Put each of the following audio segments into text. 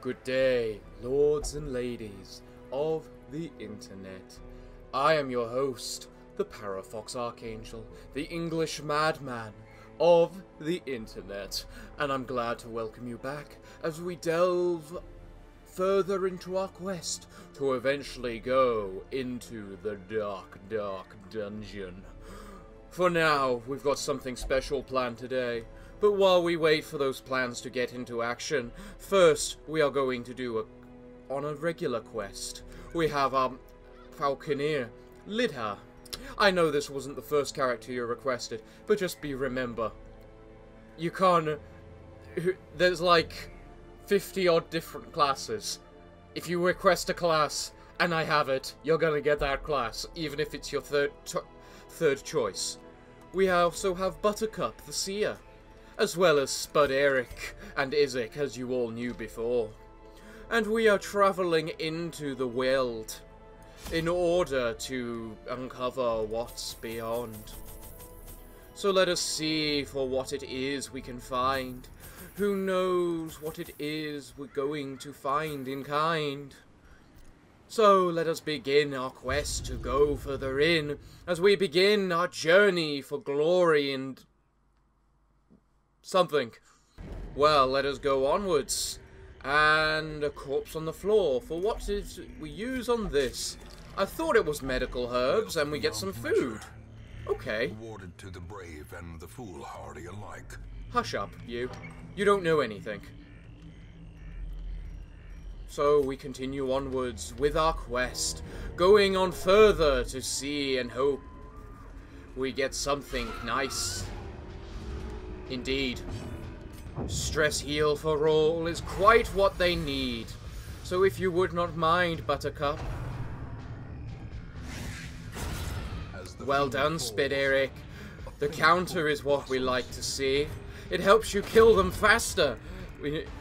Good day, lords and ladies of the internet. I am your host, the Parafox Archangel, the English madman of the internet, and I'm glad to welcome you back as we delve further into our quest to eventually go into the dark, dark dungeon. For now, we've got something special planned today. But while we wait for those plans to get into action, first we are going to do on a regular quest. We have our Falconer, Leper. I know this wasn't the first character you requested, but just remember, you can't. There's like 50 odd different classes. If you request a class and I have it, you're gonna get that class, even if it's your third choice. We also have Buttercup, the Seer, as well as Spud Eric and Isaac, as you all knew before. And we are travelling into the world in order to uncover what's beyond. So let us see for what it is we can find. Who knows what it is we're going to find in kind? So let us begin our quest to go further in, as we begin our journey for glory and something. Well, let us go onwards. And a corpse on the floor. For what did we use on this? I thought it was medical herbs, and we get some food. Okay. Awarded to the brave and the foolhardy alike. Hush up, you. You don't know anything. So we continue onwards with our quest, going on further to see and hope we get something nice. Indeed. Stress heal for all is quite what they need. So if you would not mind, Buttercup. Well done, Spit Eric. The counter is what we like to see. It helps you kill them faster.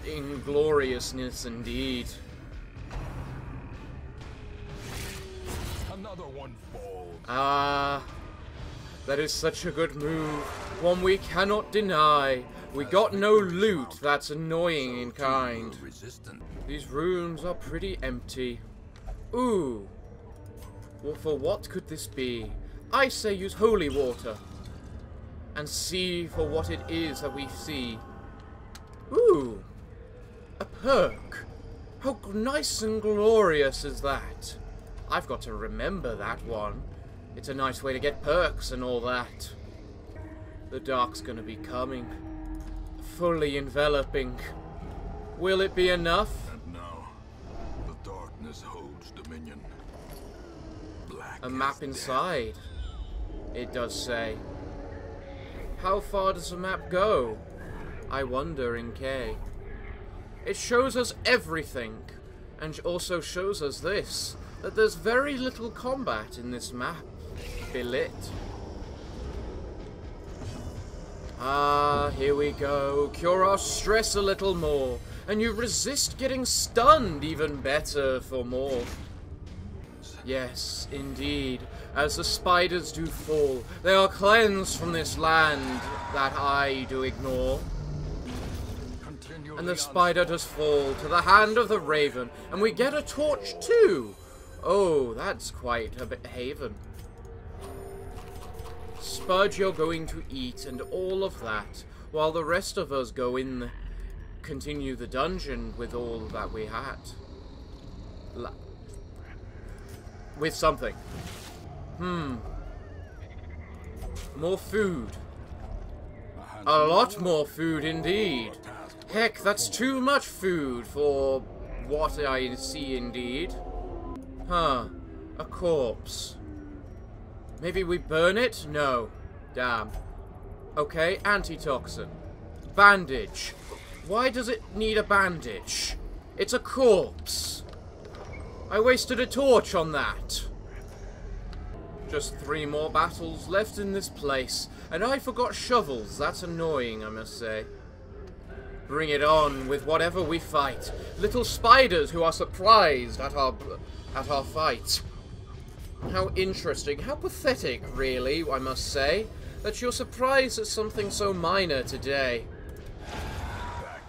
Ingloriousness indeed. Another one falls. Ah, that is such a good move. One we cannot deny. We got no loot. That's annoying in kind. These rooms are pretty empty. Ooh. Well, for what could this be? I say use holy water. And see for what it is that we see. Ooh. A perk. How nice and glorious is that? I've got to remember that one. It's a nice way to get perks and all that. The dark's gonna be coming. Fully enveloping. Will it be enough? And now, the darkness holds dominion. Black A map inside. It does say. How far does the map go? I wonder in K. It shows us everything. And also shows us this. That there's very little combat in this map. Belit. Ah, here we go. Cure our stress a little more. And you resist getting stunned even better for more. Yes, indeed. As the spiders do fall, they are cleansed from this land that I do ignore. And the spider does fall to the hand of the raven. And we get a torch too. Oh, that's quite a bit haven. Spud you're going to eat and all of that, while the rest of us go in, continue the dungeon with all that we had. With something. More food. A lot more food indeed. Heck, that's too much food for what I see indeed. Huh. A corpse. Maybe we burn it? No. Damn. Okay, antitoxin. Bandage. Why does it need a bandage? It's a corpse. I wasted a torch on that. Just 3 more battles left in this place, and I forgot shovels. That's annoying, I must say. Bring it on with whatever we fight. Little spiders who are surprised at our fight. How interesting, how pathetic, really, I must say, that you're surprised at something so minor today.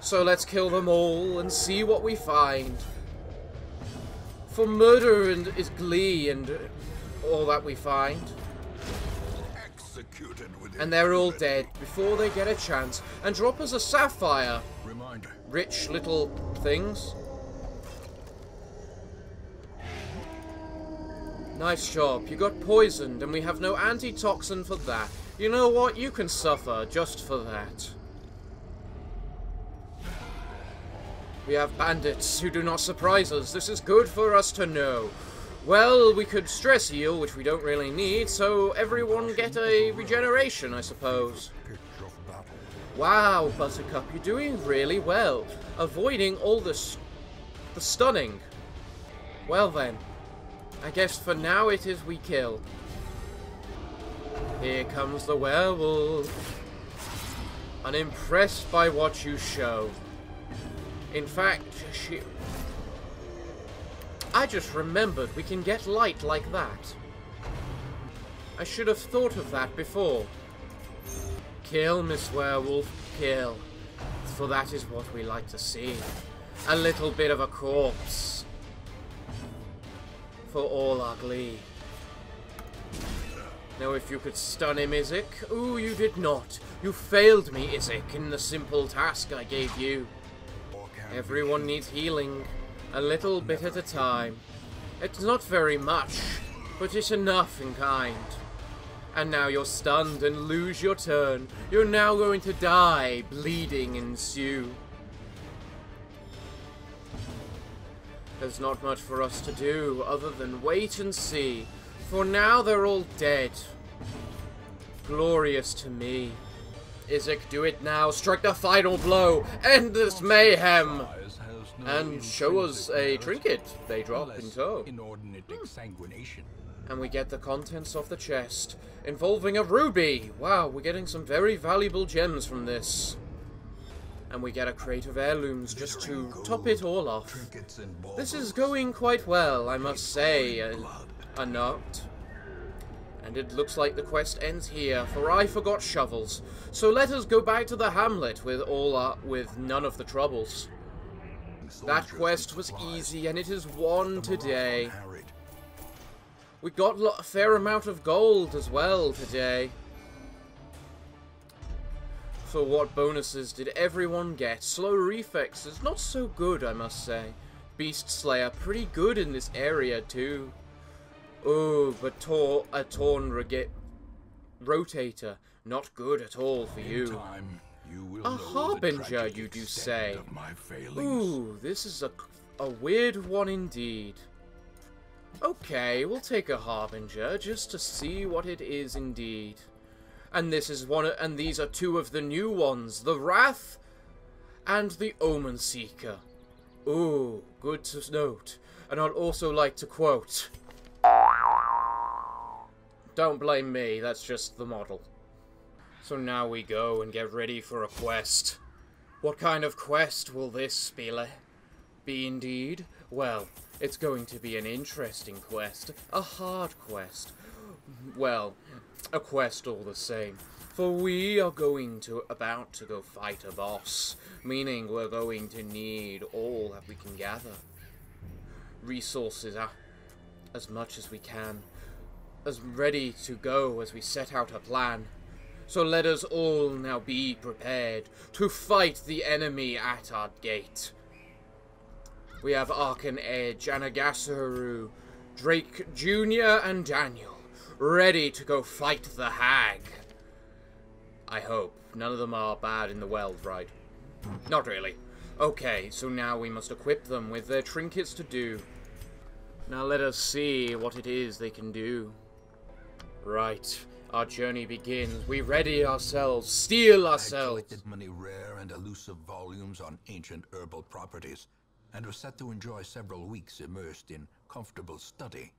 So let's kill them all and see what we find. For murder is glee and all that we find. And they're all dead before they get a chance. And drop us a sapphire. Reminder. Rich little things. Nice job. You got poisoned and we have no antitoxin for that. You know what? You can suffer just for that. We have bandits who do not surprise us. This is good for us to know. Well, we could stress heal, which we don't really need, so everyone get a regeneration, I suppose. Wow, Buttercup, you're doing really well. Avoiding all the stunning. Well then, I guess for now it is we kill. Here comes the werewolf. Unimpressed by what you show. In fact, I just remembered we can get light like that. I should have thought of that before. Kill, Miss Werewolf, kill. For that is what we like to see. A little bit of a corpse. For all our glee. Now if you could stun him, Isaac. Ooh, you did not. You failed me, Isaac, in the simple task I gave you. Everyone needs healing, a little bit at a time. It's not very much, but it's enough in kind. And now you're stunned and lose your turn. You're now going to die, bleeding ensue. There's not much for us to do other than wait and see. For now they're all dead. Glorious to me. Isaac, do it now. Strike the final blow. End this mayhem. And show us a trinket they drop in tow. And we get the contents of the chest, involving a ruby. Wow, we're getting some very valuable gems from this. And we get a crate of heirlooms just to top it all off. This is going quite well, I must say. A note. And it looks like the quest ends here, for I forgot shovels. So let us go back to the hamlet with none of the troubles. That quest was easy, and it is won today. We got a fair amount of gold as well today. So what bonuses did everyone get? Slow reflex is not so good, I must say. Beast Slayer, pretty good in this area too. Oh, but a torn rotator, not good at all for you. A harbinger, you do say? Ooh, this is a weird one indeed. Okay, we'll take a harbinger just to see what it is indeed. And this is and these are two of the new ones, the Wrath and the Omen Seeker. Ooh, good to note. And I'd also like to quote. Don't blame me, that's just the model. So now we go and get ready for a quest. What kind of quest will this be indeed? Well, it's going to be an interesting quest. A hard quest. Well, a quest all the same. For we are about to go fight a boss. Meaning we're going to need all that we can gather. Resources as much as we can. As ready to go as we set out a plan. So let us all now be prepared to fight the enemy at our gate. We have Arkan Edge, Anagasaru, Drake Jr. and Daniel, ready to go fight the hag. I hope. None of them are bad in the world, right? Not really. Okay, so now we must equip them with their trinkets to do. Now let us see what it is they can do. Right, our journey begins. We ready ourselves, steel ourselves. I collected many rare and elusive volumes on ancient herbal properties, and was set to enjoy several weeks immersed in comfortable study.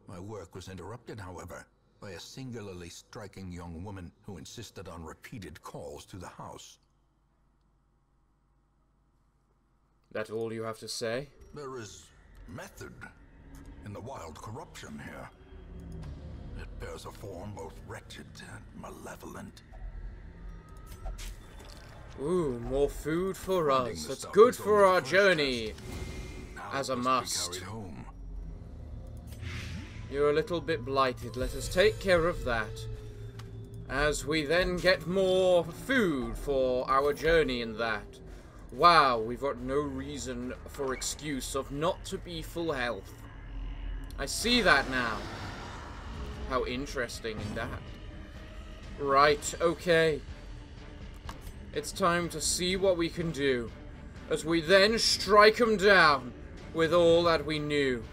My work was interrupted, however, by a singularly striking young woman who insisted on repeated calls to the house. That all you have to say? There is method in the wild corruption here. It bears a form both wretched and malevolent. Ooh, more food for us. That's good for our journey. As a must. You're a little bit blighted. Let us take care of that. As we then get more food for our journey in that. Wow, we've got no reason for excuse of not to be full health. I see that now. How interesting in that. Right, okay. It's time to see what we can do. As we then strike them down with all that we knew.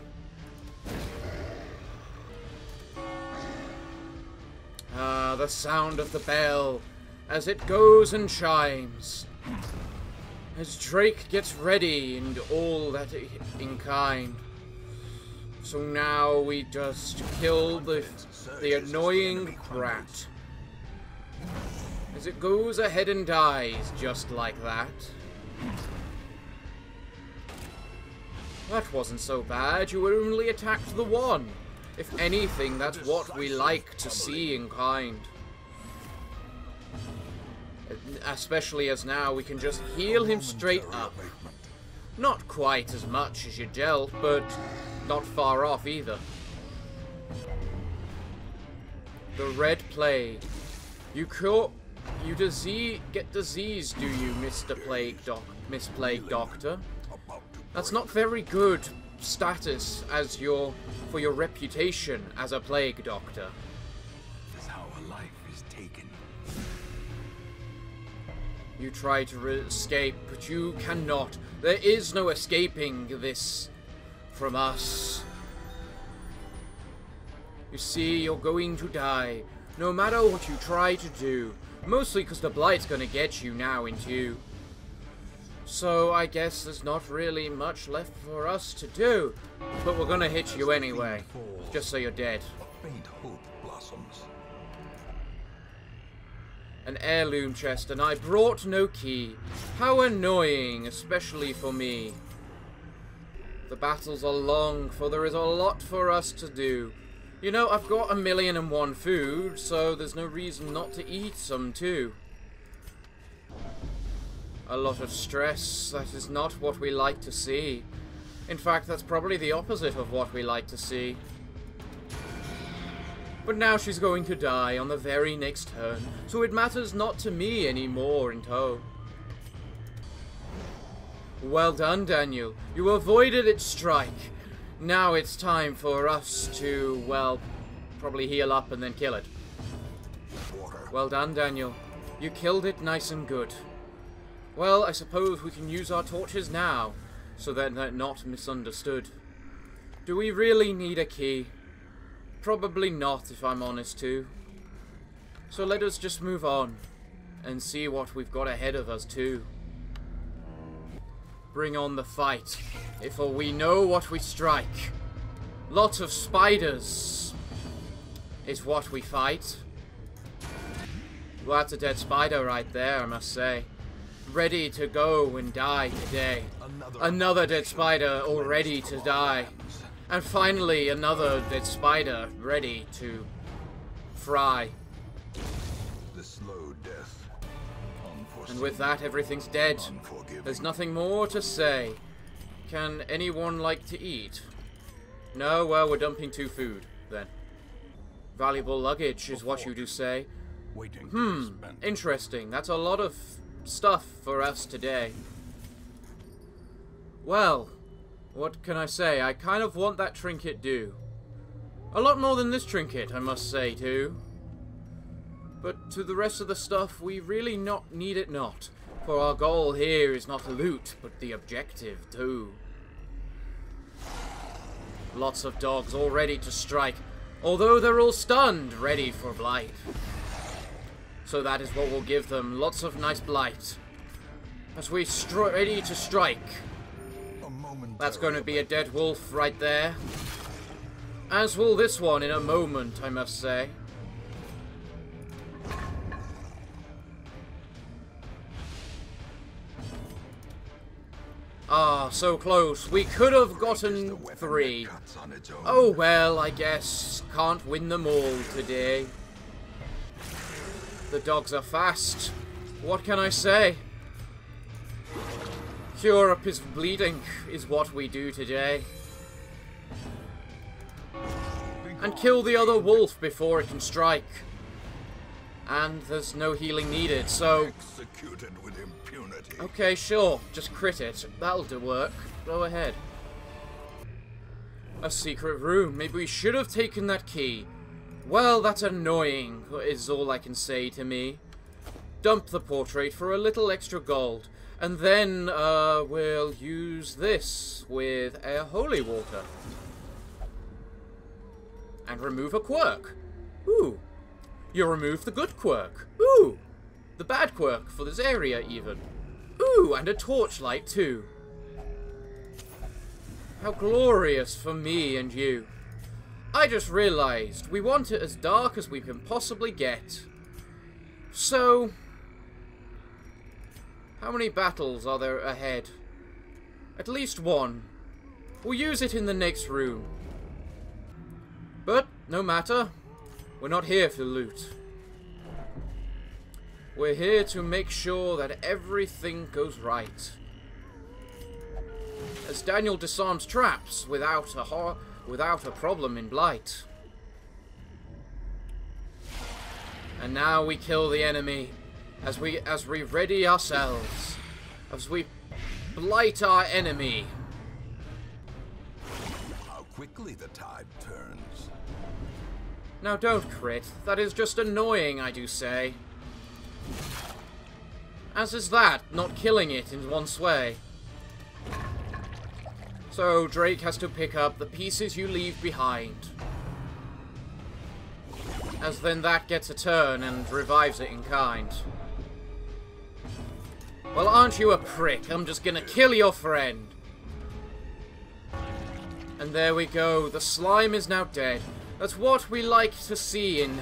Ah, the sound of the bell as it goes and chimes. As Drake gets ready and all that in kind. So now we just kill the annoying brat. As it goes ahead and dies just like that. That wasn't so bad. You only attacked the one. If anything, that's what we like to see in kind. Especially as now we can just heal him straight up. Not quite as much as you dealt, but not far off either. The Red Plague. You get disease, do you, Miss Plague Doctor? That's not very good status as for your reputation as a plague doctor. This is how a life is taken. You try to escape, but you cannot. There is no escaping this from us. You see, you're going to die, no matter what you try to do. Mostly because the Blight's gonna get you now in two. So I guess there's not really much left for us to do. But we're gonna hit you anyway, just so you're dead. Faint hope blossoms. An heirloom chest, and I brought no key. How annoying, especially for me. The battles are long, for there is a lot for us to do. You know, I've got 1,000,001 food, so there's no reason not to eat some too. A lot of stress, that is not what we like to see. In fact, that's probably the opposite of what we like to see. But now she's going to die on the very next turn, so it matters not to me anymore in tow. Well done, Daniel. You avoided its strike. Now it's time for us to, well, probably heal up and then kill it. Well done, Daniel. You killed it nice and good. Well, I suppose we can use our torches now, so that they're not misunderstood. Do we really need a key? Probably not, if I'm honest too. So let us just move on, and see what we've got ahead of us too. Bring on the fight, for we know what we strike. Lots of spiders is what we fight. Well, that's a dead spider right there, I must say. Ready to go and die today. Another dead spider all ready to die. And finally, another dead spider ready to fry. The slow death. And with that, everything's dead. There's nothing more to say. Can anyone like to eat? No? Well, we're dumping 2 food, then. Valuable luggage is what you do say. Interesting. That's a lot of stuff for us today. Well, what can I say? I kind of want that trinket due. A lot more than this trinket, I must say, too. But to the rest of the stuff, we really need it not. For our goal here is not loot, but the objective, too. Lots of dogs all ready to strike. Although they're all stunned, ready for Blight. So that is what we'll give them. Lots of nice Blight. As we ready to strike. That's going to be a dead wolf right there. As will this one in a moment, I must say. Ah, so close. We could have gotten 3. Oh well, I guess. Can't win them all today. The dogs are fast. What can I say? Cure up his bleeding is what we do today. And kill the other wolf before it can strike. And there's no healing needed, so... Executed with impunity. Okay, sure. Just crit it. That'll do work. Go ahead. A secret room. Maybe we should have taken that key. Well, that's annoying, is all I can say to me. Dump the portrait for a little extra gold. And then, we'll use this with a holy water. And remove a quirk. Ooh. You remove the good quirk. Ooh. The bad quirk for this area, even. Ooh, and a torchlight, too. How glorious for me and you. I just realized we want it as dark as we can possibly get. So... how many battles are there ahead? At least one. We'll use it in the next room. But, no matter. We're not here for loot. We're here to make sure that everything goes right. As Daniel disarms traps without a problem in Blight. And now we kill the enemy. As we ready ourselves. As we blight our enemy. How quickly the tide turns. Now don't crit. That is just annoying, I do say. As is that, not killing it in one sway. So Drake has to pick up the pieces you leave behind. As then that gets a turn and revives it in kind. Well, aren't you a prick? I'm just gonna kill your friend. And there we go. The slime is now dead. That's what we like to see in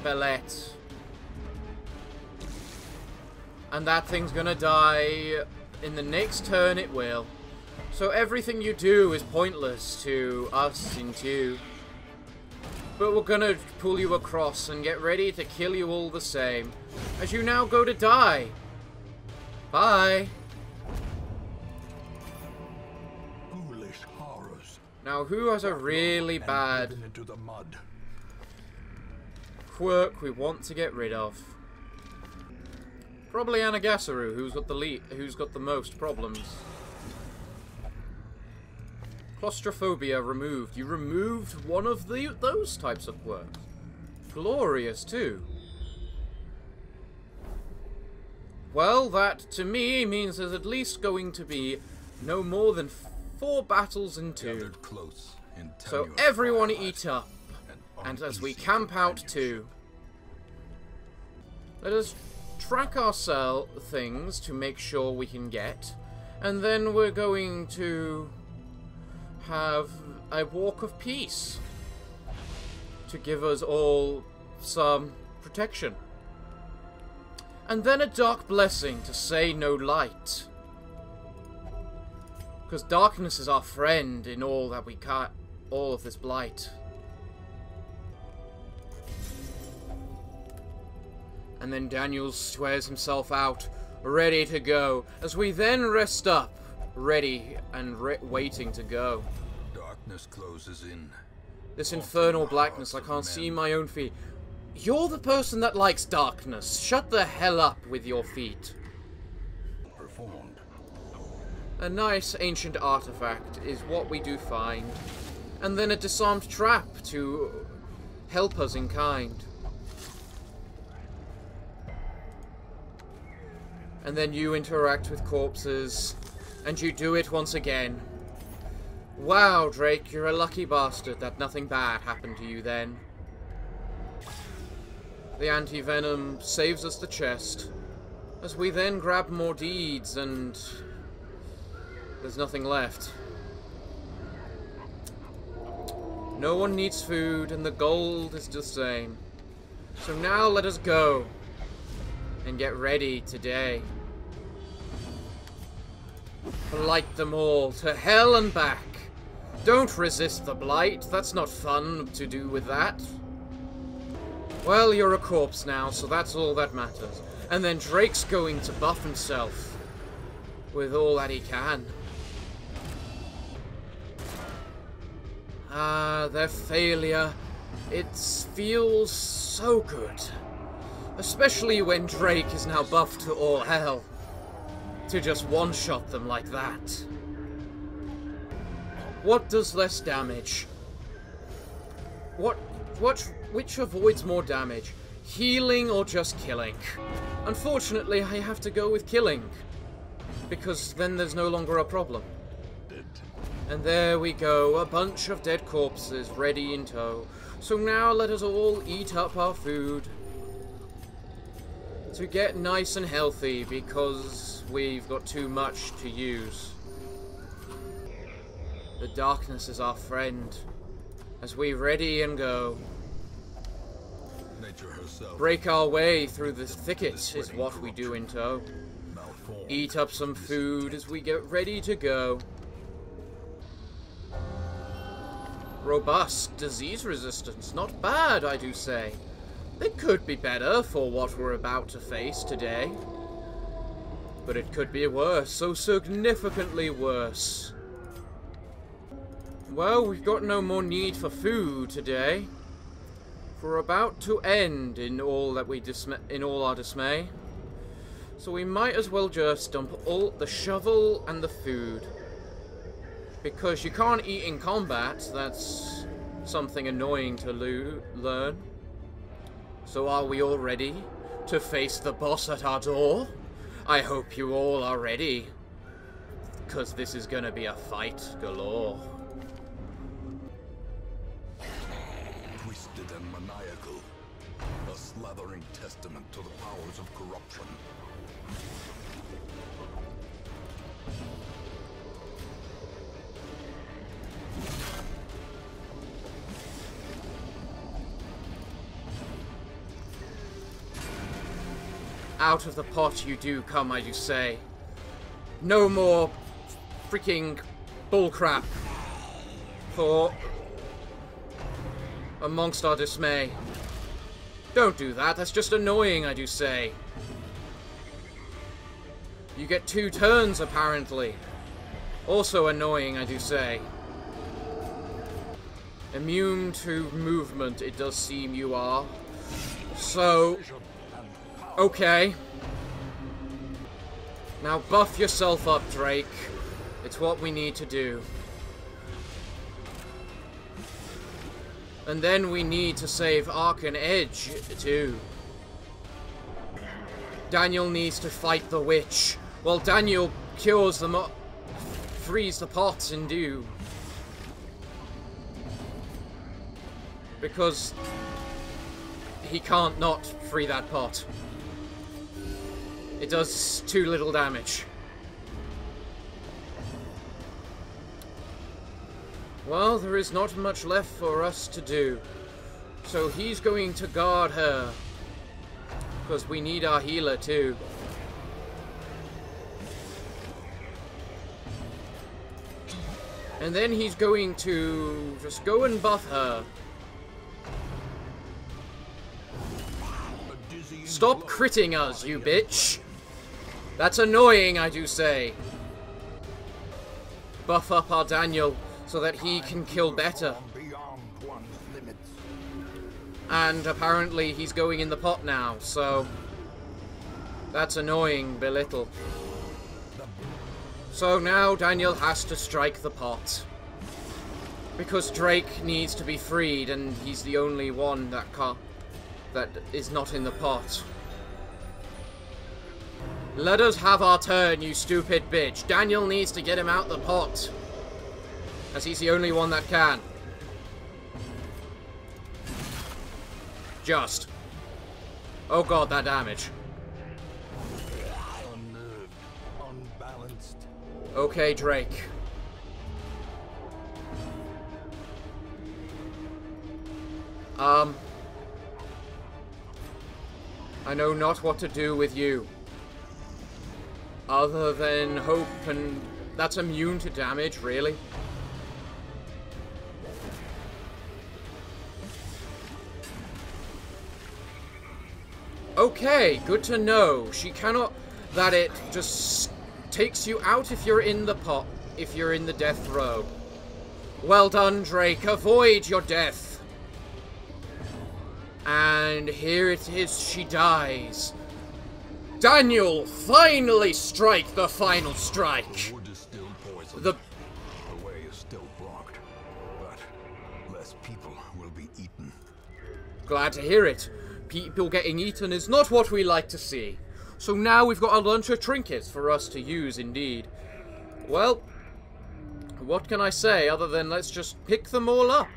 Belette. And that thing's gonna die. In the next turn it will. So everything you do is pointless to us in two. But we're gonna pull you across and get ready to kill you all the same. As you now go to die. Bye. Foolish horrors. Now who has a really bad into the mud. quirk we want to get rid of? Probably Anagasaru, who's got the most problems. Claustrophobia removed. You removed one of those types of quirks. Glorious too. Well, that to me means there's at least going to be no more than 4 battles in 2. Close in So everyone eat up. And as we camp out too. Let us track our things to make sure we can get. And then we're going to have a walk of peace. To give us all some protection. And then a dark blessing to say no light. Because darkness is our friend in all that we can't, all of this blight. And then Daniel swears himself out, ready to go, as we then rest up, ready and waiting to go. Darkness closes in. This infernal blackness, I can't see my own feet. You're the person that likes darkness. Shut the hell up with your feet. Performed. A nice ancient artifact is what we do find. And then a disarmed trap to help us in kind. And then you interact with corpses. And you do it once again. Wow, Drake, you're a lucky bastard that nothing bad happened to you then. The anti-venom saves us the chest, as we then grab more deeds and there's nothing left. No one needs food and the gold is the same. So now let us go and get ready today. Blight them all to hell and back. Don't resist the blight, that's not fun to do with that. Well, you're a corpse now, so that's all that matters. And then Drake's going to buff himself. with all that he can. Their failure, it feels so good. Especially when Drake is now buffed to all hell. To just one-shot them like that. What does less damage? Which avoids more damage? Healing or just killing? Unfortunately, I have to go with killing. Because then there's no longer a problem. And there we go, a bunch of dead corpses ready in tow. So now let us all eat up our food. To get nice and healthy, because we've got too much to use. The darkness is our friend, as we ready and go. Nature herself. Break our way through the thickets is what we do in tow. Eat up some food as we get ready to go. Robust disease resistance, not bad, I do say. It could be better for what we're about to face today. But it could be worse, so significantly worse. Well, we've got no more need for food today. We're about to end in all that in all our dismay. So we might as well just dump all the shovel and the food. Because you can't eat in combat, that's something annoying to learn. So are we all ready to face the boss at our door? I hope you all are ready. Because this is gonna be a fight galore. Twisted and maniacal. A slathering testament to the powers of corruption. Out of the pot you do come, I do say. No more freaking bullcrap for amongst our dismay. Don't do that, that's just annoying, I do say. You get 2 turns, apparently. Also annoying, I do say. Immune to movement, it does seem you are. So... okay. Now buff yourself up, Drake. It's what we need to do. And then we need to save Arc and Edge, too. Daniel needs to fight the witch, while Daniel cures them up, frees the pots and do. Because he can't not free that pot. It does too little damage. Well, there is not much left for us to do. So he's going to guard her. Because we need our healer too. And then he's going to just go and buff her. Stop critting us, you bitch! That's annoying, I do say. Buff up our Daniel so that he can kill better. And apparently he's going in the pot now, so... that's annoying, belittle. So now Daniel has to strike the pot. Because Drake needs to be freed, and he's the only one that is not in the pot. Let us have our turn, you stupid bitch. Daniel needs to get him out the pot. As he's the only one that can. Just. Oh god, that damage. Unnerved, unbalanced. Okay, Drake. I know not what to do with you. Other than hope, and that's immune to damage, really. Okay, good to know. She cannot... that it just takes you out if you're in the pot, if you're in the death row. Well done, Drake. Avoid your death. And here it is. She dies. Daniel, finally strike the final strike. The wood is still poisoned. The way is still blocked, but less people will be eaten. Glad to hear it. People getting eaten is not what we like to see. So now we've got a bunch of trinkets for us to use, indeed. Well, what can I say other than let's just pick them all up?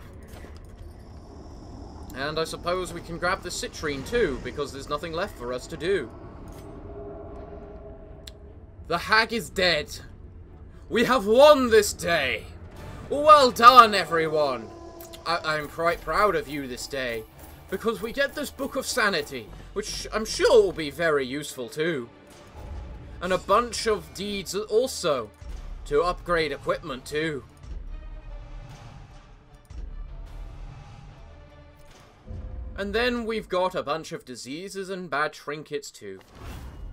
And I suppose we can grab the citrine too, because there's nothing left for us to do. The hag is dead. We have won this day. Well done, everyone. I'm quite proud of you this day, because we get this Book of Sanity, which I'm sure will be very useful too. And a bunch of deeds also, to upgrade equipment too. And then we've got a bunch of diseases and bad trinkets too.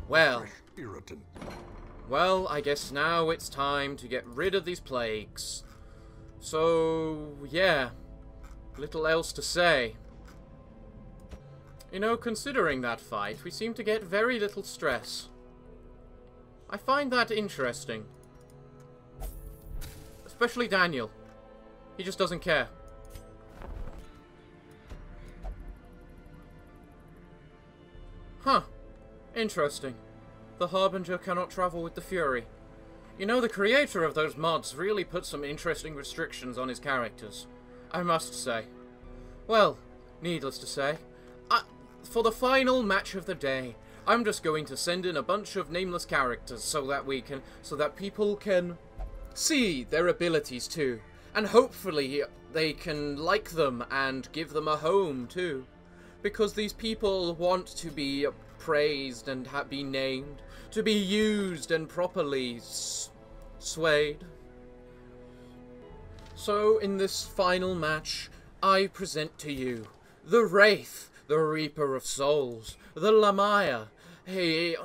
Well, I guess now it's time to get rid of these plagues. So, yeah, little else to say. You know, considering that fight, we seem to get very little stress. I find that interesting. Especially Daniel. He just doesn't care. Huh. Interesting. The Harbinger cannot travel with the Fury. You know, the creator of those mods really put some interesting restrictions on his characters, I must say. Well, needless to say, for the final match of the day, I'm just going to send in a bunch of nameless characters so that people can see their abilities too, and hopefully they can like them and give them a home too, because these people want to be praised and be named, to be used and properly swayed. So in this final match, I present to you the Wraith, the Reaper of Souls, the Lamaya, a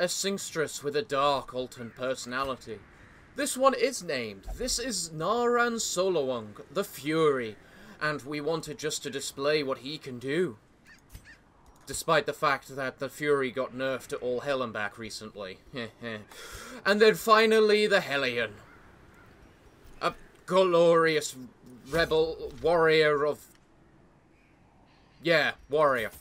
singstress with a dark, alternate personality. This one is named. This is Naransolongo, the Fury, and we wanted just to display what he can do. Despite the fact that the Fury got nerfed to all hell and back recently. And then finally, the Hellion. A glorious rebel warrior of... Yeah, warrior.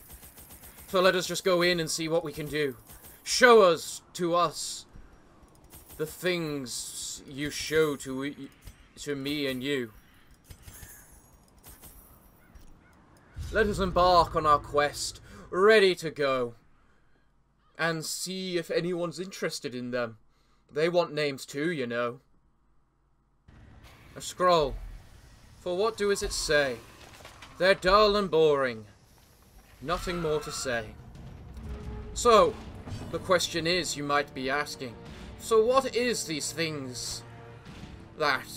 So let us just go in and see what we can do. Show us, to us, the things you show to me and you. Let us embark on our quest, ready to go, and see if anyone's interested in them. They want names too, you know. A scroll. For what does it say? They're dull and boring. Nothing more to say. So, the question is, you might be asking, so what is these things that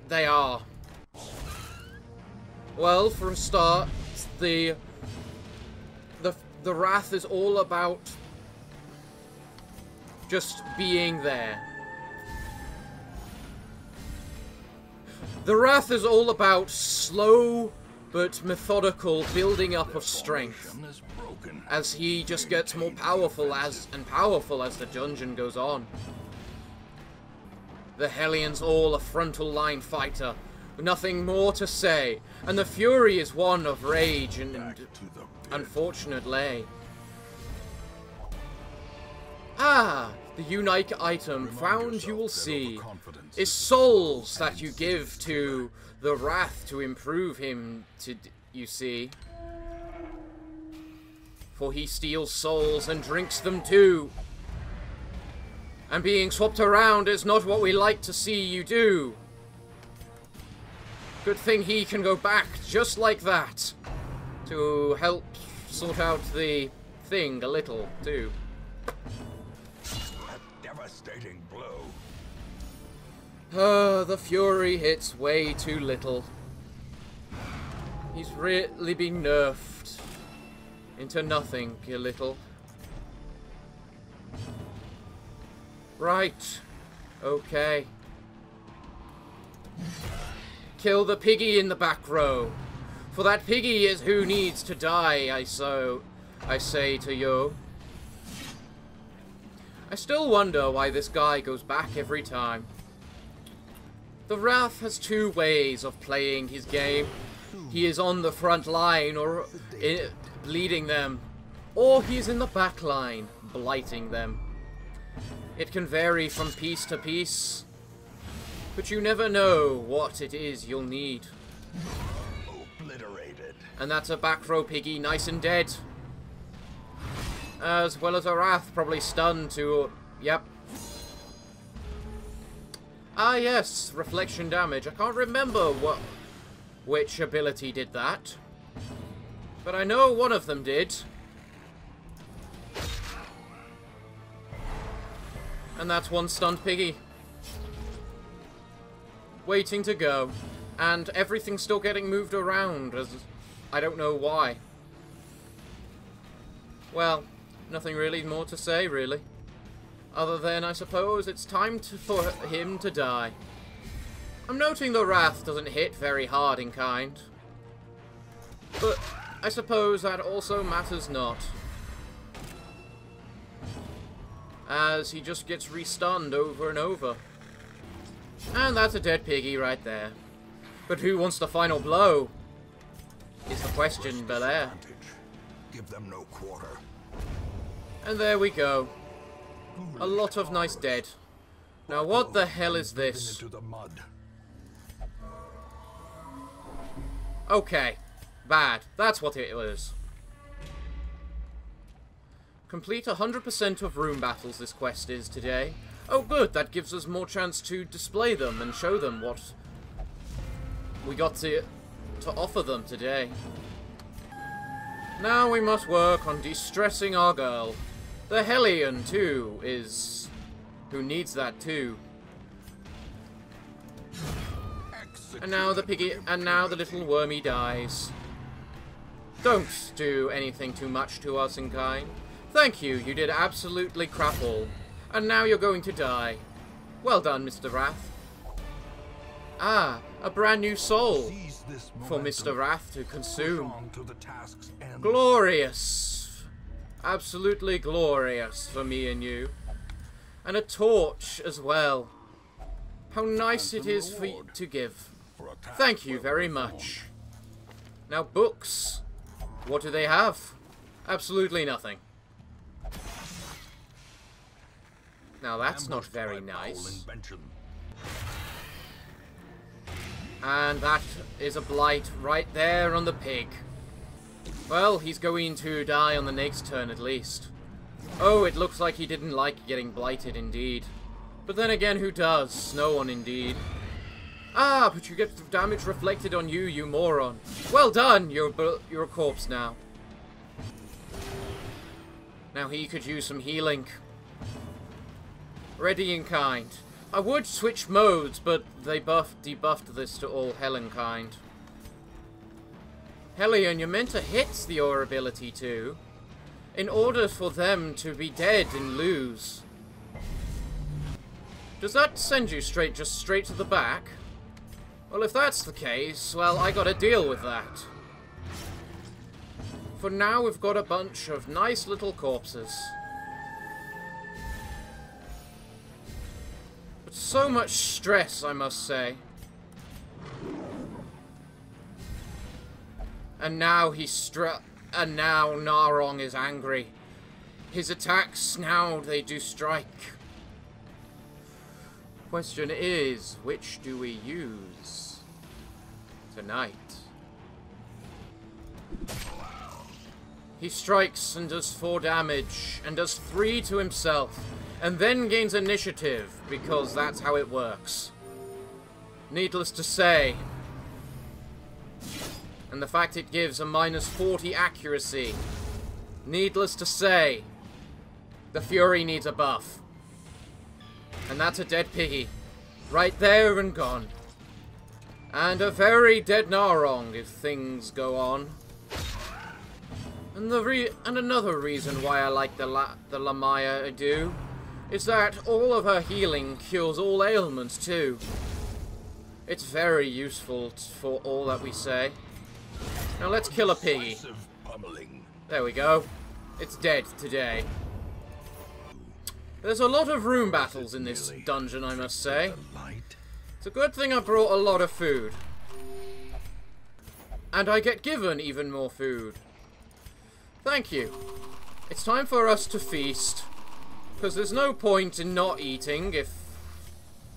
they are? Well, for a start, the wrath is all about just being there. The wrath is all about slow but methodical building up of strength as he just gets more powerful as the dungeon goes on. The Hellion's all a frontal line fighter, nothing more to say, and the Fury is one of rage and unfortunate lay. Ah, the unique item found, you will see, is souls that you give to the wrath to improve him, you see. For he steals souls and drinks them too. And being swapped around is not what we like to see you do. Good thing he can go back just like that to help sort out the thing a little too. A devastating blow. The Fury hits way too little. He's really been nerfed into nothing a little. Right. Okay. Kill the piggy in the back row. For that piggy is who needs to die, I say to you. I still wonder why this guy goes back every time. The Wrath has two ways of playing his game. He is on the front line or bleeding them, or he's in the back line, blighting them. It can vary from piece to piece, but you never know what it is you'll need. Obliterated. And that's a back row piggy, nice and dead. As well as a Wrath, probably stunned to... Yep. Ah yes, reflection damage. I can't remember which ability did that. But I know one of them did. And that's one stunned piggy. Waiting to go. And everything's still getting moved around, as I don't know why. Well, nothing really more to say, really. Other than, I suppose, it's time for him to die. I'm noting the Wrath doesn't hit very hard in kind. But I suppose that also matters not. As he just gets restunned over and over. And that's a dead piggy right there. But who wants the final blow? Is the question, Belair. Give them no quarter. And there we go. A lot of nice dead. Now what the hell is this? Okay. Bad. That's what it was. Complete 100% of room battles this quest is today. Oh good, that gives us more chance to display them and show them what we got to offer them today. Now we must work on de-stressing our girl. The Hellion, too, is... who needs that, too. And now the piggy... and now the little wormy dies. Don't do anything too much to us in kind. Thank you, you did absolutely crap all. And now you're going to die. Well done, Mr. Wrath. Ah, a brand new soul for Mr. Wrath to consume. Glorious. Absolutely glorious for me and you. And a torch as well. How nice it is for you to give. Thank you very much. Now books. What do they have? Absolutely nothing. Now that's not very nice. And that is a blight right there on the pig. Well, he's going to die on the next turn at least. Oh, it looks like he didn't like getting blighted indeed. But then again, who does? No one indeed. Ah, but you get damage reflected on you, you moron. Well done, you're a corpse now. Now he could use some healing. Ready in kind. I would switch modes, but they debuffed this to all hell in kind. Hellion, you're meant to hit your ability too, in order for them to be dead and lose. Does that send you just straight to the back? Well, if that's the case, well, I gotta deal with that. For now, we've got a bunch of nice little corpses. But so much stress, I must say. And now and now Narong is angry. His attacks now they do strike. Question is, which do we use tonight? He strikes and does 4 damage and does 3 to himself and then gains initiative because that's how it works. Needless to say. And the fact it gives a -40 accuracy. Needless to say, the Fury needs a buff. And that's a dead piggy. Right there and gone. And a very dead Narong if things go on. And another reason why I like the Lamaya I do. is that all of her healing cures all ailments too. It's very useful for all that we say. Now let's kill a piggy. There we go. It's dead today. There's a lot of room battles in this dungeon, I must say. It's a good thing I brought a lot of food. And I get given even more food. Thank you. It's time for us to feast. Because there's no point in not eating if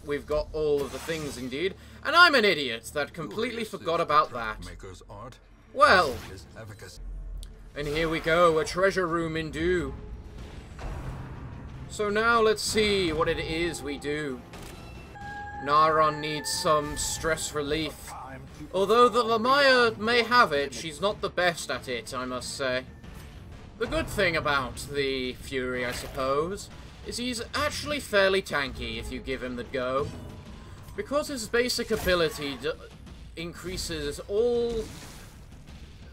we've got all of the things indeed. And I'm an idiot that completely forgot about that. Well, and here we go, a treasure room in dew. So now let's see what it is we do. Naran needs some stress relief. Although the Lamaya may have it, she's not the best at it, I must say. The good thing about the Fury, I suppose, is he's actually fairly tanky if you give him the go. Because his basic ability increases all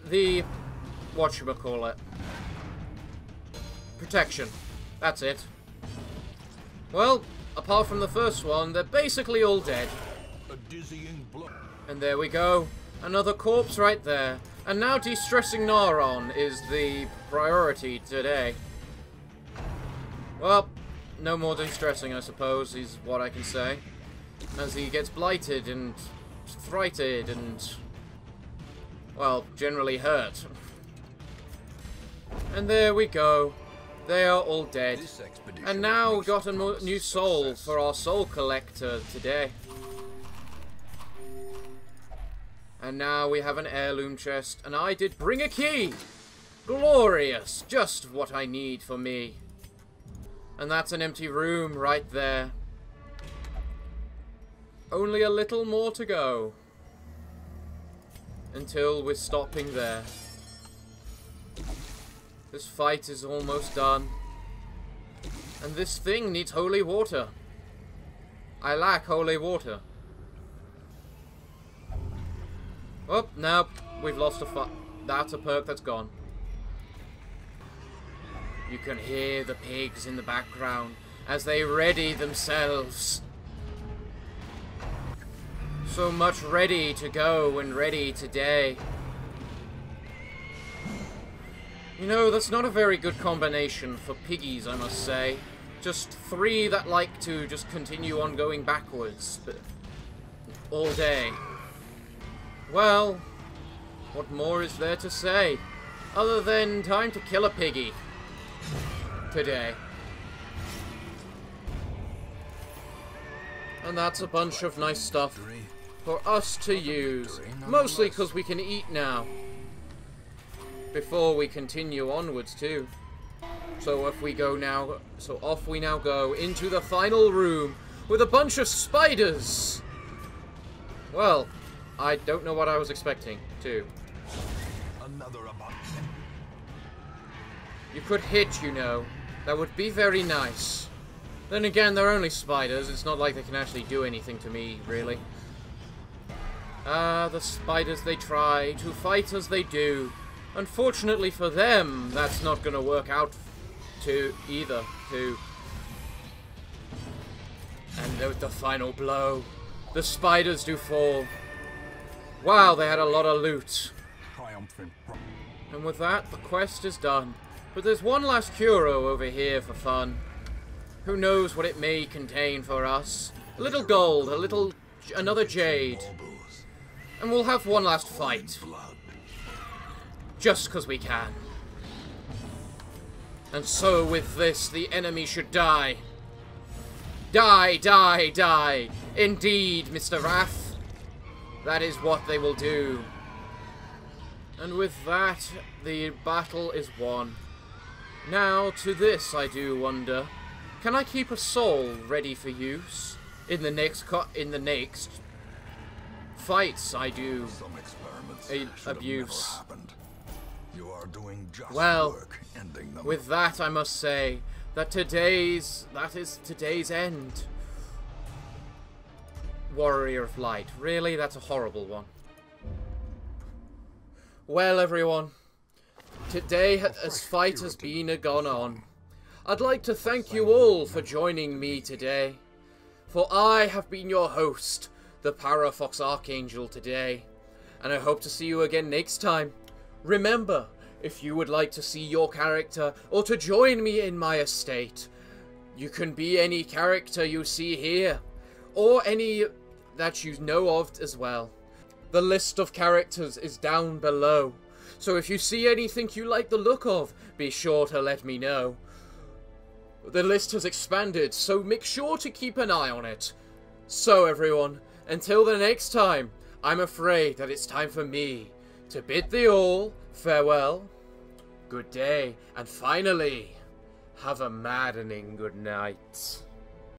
the... whatchamacallit? Protection. That's it. Well, apart from the first one, they're basically all dead. And there we go. Another corpse right there. And now de-stressing Naran is the priority today. Well, no more de-stressing, I suppose, is what I can say. As he gets blighted and frighted and, well, generally hurt. And there we go. They are all dead. And now we got a new soul for our soul collector today. And now we have an heirloom chest, and I did bring a key! Glorious! Just what I need for me. And that's an empty room right there. Only a little more to go. Until we're stopping there. This fight is almost done. And this thing needs holy water. I lack holy water. Oh, no, we've lost a fight. That's a perk that's gone. You can hear the pigs in the background as they ready themselves. So much ready to go and ready today. You know, that's not a very good combination for piggies, I must say. Just three that like to just continue on going backwards, but all day. Well, what more is there to say? Other than time to kill a piggy. Today. And that's a bunch of nice stuff for us to use. Mostly because we can eat now. Before we continue onwards too. So if we go now, so off we now go into the final room with a bunch of spiders. Well, I don't know what I was expecting too. You could hit, you know. That would be very nice. Then again, they're only spiders. It's not like they can actually do anything to me, really. Ah, the spiders, they try to fight as they do. Unfortunately for them, that's not going to work out either. And with the final blow, the spiders do fall. Wow, they had a lot of loot. And with that, the quest is done. But there's one last Curo over here for fun. Who knows what it may contain for us? A little gold, another jade. And we'll have one last fight. Just because we can. And so with this, the enemy should die. Die, die, die. Indeed, Mr. Wrath. That is what they will do. And with that, the battle is won. Now, to this I do wonder. Can I keep a soul ready for use? In the next fights I do abuse. You are doing just well, work ending them. With that I must say that that is today's end. Warrior of Light. Really, that's a horrible one. Well, everyone, today as fight has been gone on, I'd like to thank you all for joining me today. For I have been your host, the Parafox Archangel today, and I hope to see you again next time. Remember, if you would like to see your character or to join me in my estate, you can be any character you see here, or any that you know of as well. The list of characters is down below, so if you see anything you like the look of, be sure to let me know. The list has expanded, so make sure to keep an eye on it. So everyone, until the next time, I'm afraid that it's time for me to bid thee all farewell, good day, and finally, have a maddening good night.